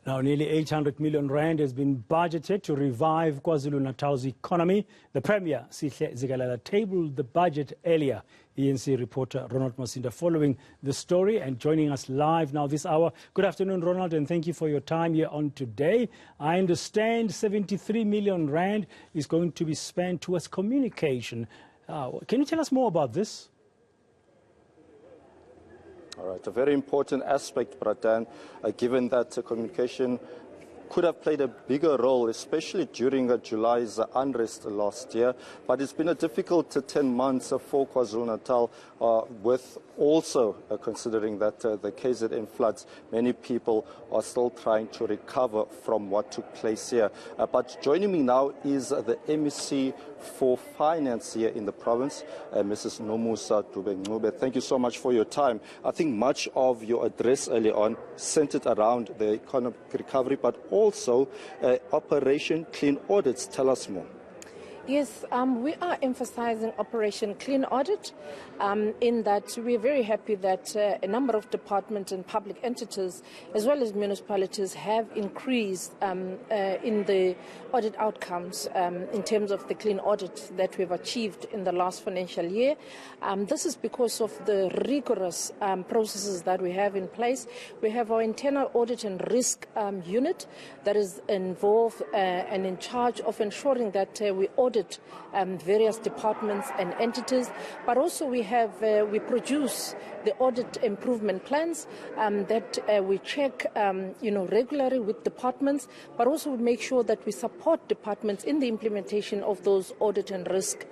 Now, nearly 800 million rand has been budgeted to revive KwaZulu-Natal's economy. The Premier, Sihle Zikalala, tabled the budget earlier. eNCA reporter Ronald Masinda following the story and joining us live now this hour. Good afternoon, Ronald, and thank you for your time here on today. I understand 73 million rand is going to be spent towards communication. Can you tell us more about this? All right, a very important aspect, Bratan, given that communication could have played a bigger role, especially during July's unrest last year. But it's been a difficult 10 months for KwaZulu-Natal, with also considering that the KZN floods, many people are still trying to recover from what took place here. But joining me now is the MEC for Finance here in the province, Mrs. Nomusa Dube. Thank you so much for your time. I think much of your address early on centered around the economic recovery, but also Operation Clean Audits. Tell us more. Yes, we are emphasizing Operation Clean Audit in that we're very happy that a number of departments and public entities as well as municipalities have increased in the audit outcomes in terms of the clean audit that we've achieved in the last financial year. This is because of the rigorous processes that we have in place. We have our internal audit and risk unit that is involved and in charge of ensuring that we audit various departments and entities, but also we produce the audit improvement plans that we check regularly with departments, but also we make sure that we support departments in the implementation of those audit and risk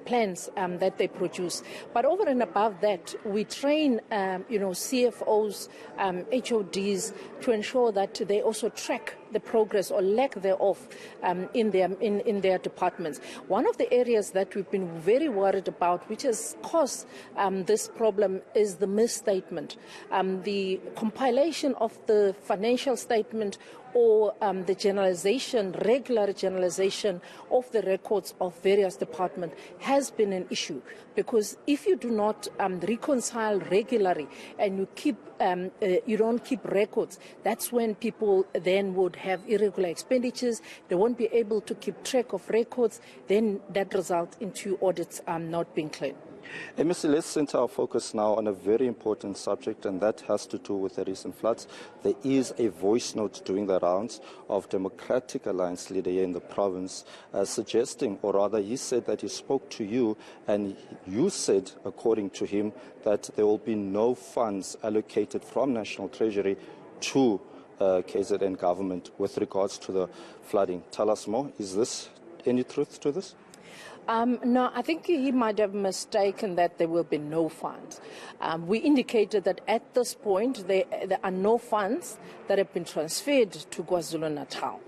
plans that they produce. But over and above that, we train CFOs, HODs to ensure that they also track the progress or lack thereof in their departments. One of the areas that we've been very worried about, which has caused this problem, is the misstatement. The compilation of the financial statement or the regular generalization of the records of various departments has been an issue, because if you do not reconcile regularly and you don't keep records, that's when people then would have irregular expenditures. They won't be able to keep track of records. Then that results into audits not being clean. MEC, let's center our focus now on a very important subject, and that has to do with the recent floods. There is a voice note doing the rounds of Democratic Alliance leader here in the province, suggesting, or rather he said that he spoke to you, and you said, according to him, that there will be no funds allocated from National Treasury to KZN government with regards to the flooding. Tell us more. Is this any truth to this? No, I think he might have mistaken that there will be no funds. We indicated that at this point there are no funds that have been transferred to KwaZulu-Natal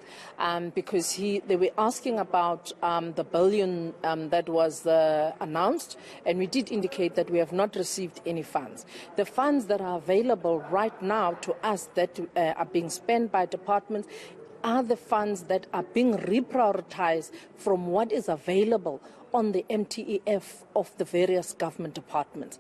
because they were asking about the billion that was announced, and we did indicate that we have not received any funds. The funds that are available right now to us that are being spent by departments are the funds that are being reprioritized from what is available on the MTEF of the various government departments.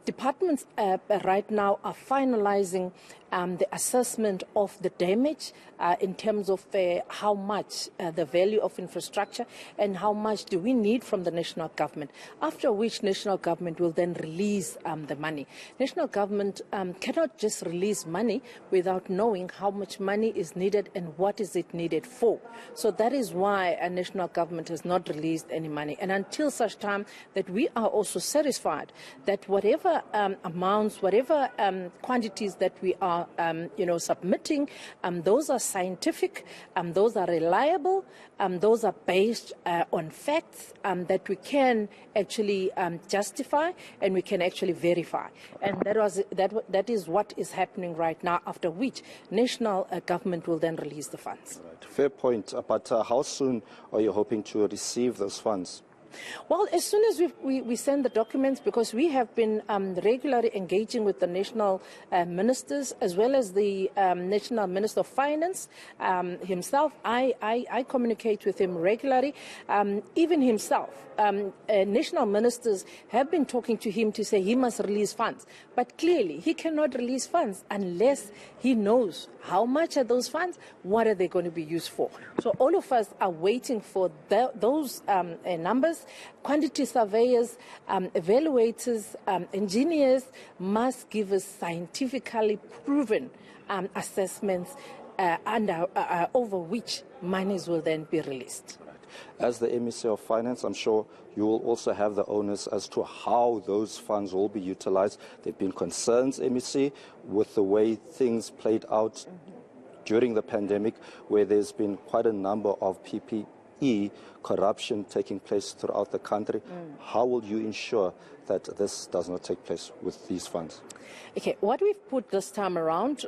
Departments right now are finalizing the assessment of the damage in terms of how much the value of infrastructure and how much do we need from the national government, after which national government will then release the money. National government cannot just release money without knowing how much money is needed and what is it needed for. So that is why a national government has not released any money. And until such time that we are also satisfied that whatever amounts, whatever quantities that we are submitting, those are scientific, those are reliable, those are based on facts that we can actually justify and we can actually verify. And that is what is happening right now, after which national government will then release the funds. Right. Fair point, but how soon are you hoping to receive those funds? Well, as soon as we send the documents, because we have been regularly engaging with the national ministers as well as the National Minister of Finance himself. I communicate with him regularly. Even himself, national ministers have been talking to him to say he must release funds. But clearly, he cannot release funds unless he knows how much are those funds, what are they going to be used for. So all of us are waiting for those numbers. Quantity surveyors, evaluators, engineers must give us scientifically proven assessments over which monies will then be released. As the MEC of Finance, I'm sure you will also have the onus as to how those funds will be utilized. There have been concerns, MEC, with the way things played out during the pandemic, where there's been quite a number of PPE corruption taking place throughout the country. How will you ensure that this does not take place with these funds? Okay, what we've put this time around,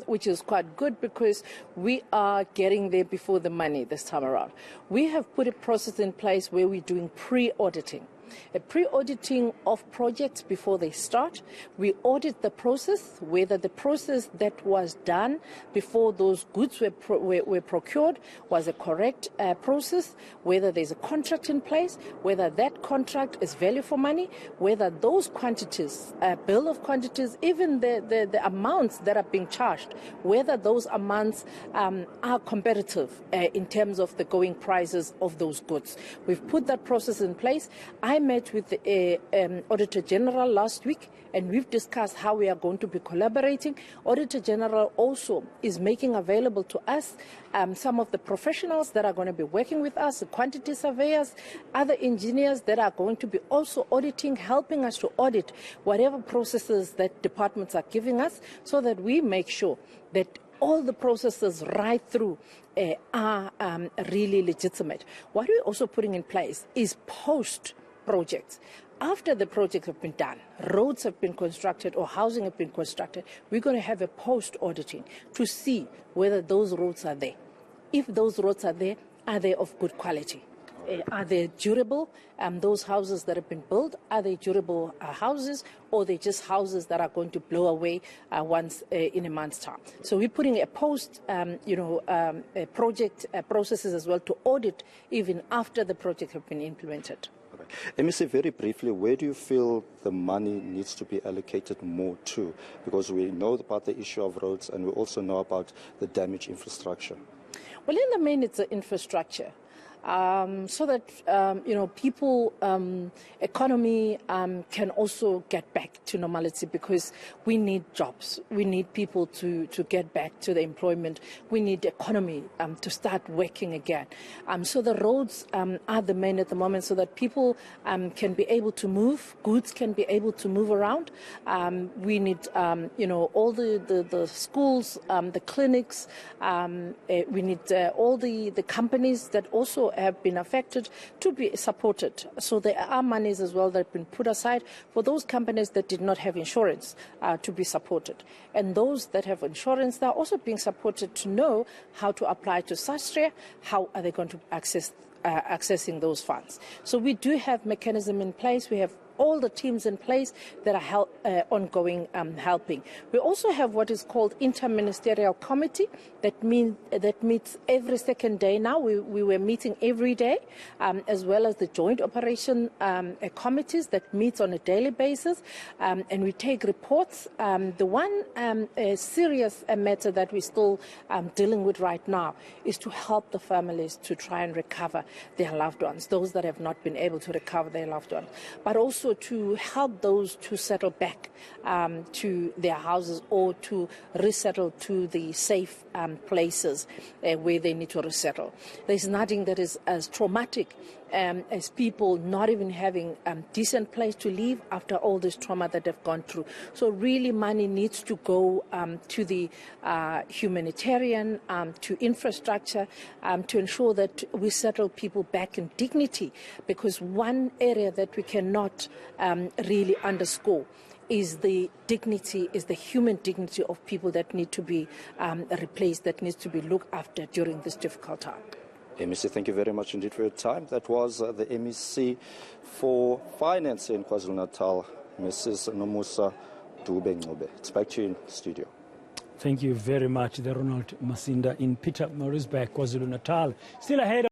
which is quite good because we are getting there before the money this time around. We have put a process in place where we're doing pre-auditing. A pre-auditing of projects before they start. We audit the process, whether the process that was done before those goods were procured was a correct process, whether there's a contract in place, whether that contract is value for money, whether those quantities, bill of quantities, even the amounts that are being charged, whether those amounts are competitive in terms of the going prices of those goods. We've put that process in place. I met with the Auditor General last week, and we've discussed how we are going to be collaborating. Auditor General also is making available to us some of the professionals that are going to be working with us, the quantity surveyors, other engineers that are going to be also auditing, helping us to audit whatever processes that departments are giving us, so that we make sure that all the processes right through are really legitimate. What we're also putting in place is post-projects. After the projects have been done, roads have been constructed or housing have been constructed, we're going to have a post-auditing to see whether those roads are there. If those roads are they of good quality? Are they durable? Those houses that have been built, are they durable houses, or are they just houses that are going to blow away once in a month's time? So we're putting a project processes as well to audit even after the project have been implemented. MEC, very briefly, where do you feel the money needs to be allocated more to? Because we know about the issue of roads and we also know about the damaged infrastructure. Well, in the main, it's the infrastructure. So that, people, economy can also get back to normality, because we need jobs. We need people to get back to the employment. We need the economy to start working again. So the roads are the main at the moment, so that people can be able to move, goods can be able to move around. We need, all the schools, the clinics. We need all the companies that also have been affected to be supported. So there are monies as well that have been put aside for those companies that did not have insurance to be supported. And those that have insurance, they're also being supported to know how to apply to SASTRA, how are they going to accessing those funds. So we do have mechanism in place. We have all the teams in place that are ongoing helping. We also have what is called interministerial committee that meets every second day now. We were meeting every day, as well as the joint operation committees that meets on a daily basis, and we take reports. The one serious matter that we're still dealing with right now is to help the families to try and recover their loved ones, those that have not been able to recover their loved ones, but also to help those to settle back to their houses or to resettle to the safe places where they need to resettle. There's nothing that is as traumatic as people not even having a decent place to live after all this trauma that they've gone through. So really money needs to go to the humanitarian, to infrastructure, to ensure that we settle people back in dignity, because one area that we cannot really underscore is the dignity, is the human dignity of people that need to be replaced, that needs to be looked after during this difficult time. MEC, thank you very much indeed for your time. That was the MEC for Finance in KwaZulu-Natal, Mrs. Nomusa Dube-Ncube. It's back to you in studio. Thank you very much, the Ronald Masinda in Peter Marisburg, KwaZulu-Natal. Still ahead.